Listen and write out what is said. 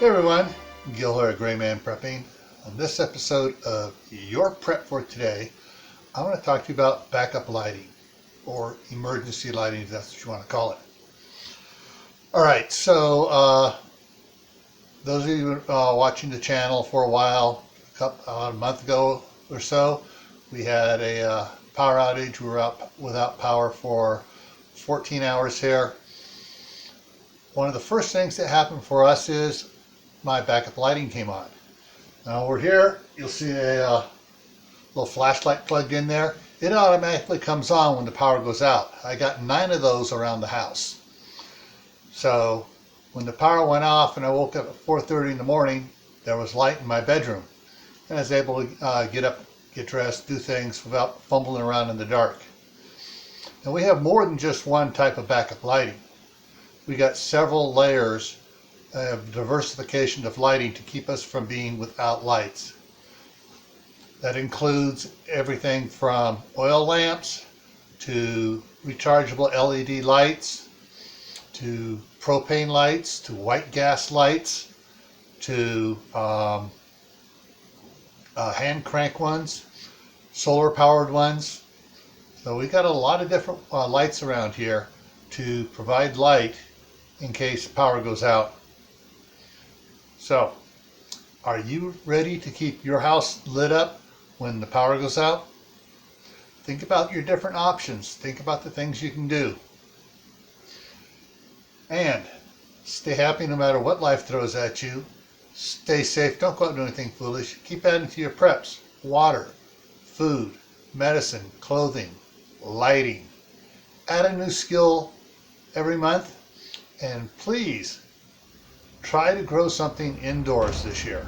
Hey everyone, Gil here at Gray Man Prepping. On this episode of Your Prep for Today, I want to talk to you about backup lighting, or emergency lighting if that's what you want to call it. Alright, so those of you watching the channel for a while, a month ago or so, we had a power outage. We were out without power for 14 hours here. One of the first things that happened for us is my backup lighting came on. Now over here, you'll see a little flashlight plugged in there. It automatically comes on when the power goes out. I got 9 of those around the house. So when the power went off and I woke up at 4:30 in the morning, there was light in my bedroom. And I was able to get up, get dressed, do things without fumbling around in the dark. Now we have more than just one type of backup lighting. We got several layers of diversification of lighting to keep us from being without lights. That includes everything from oil lamps to rechargeable LED lights to propane lights to white gas lights to hand crank ones, solar powered ones. So we got a lot of different lights around here to provide light in case power goes out. So, are you ready to keep your house lit up when the power goes out? Think about your different options. Think about the things you can do. And stay happy no matter what life throws at you. Stay safe. Don't go out and do anything foolish. Keep adding to your preps. Water, food, medicine, clothing, lighting. Add a new skill every month. And please, try to grow something indoors this year.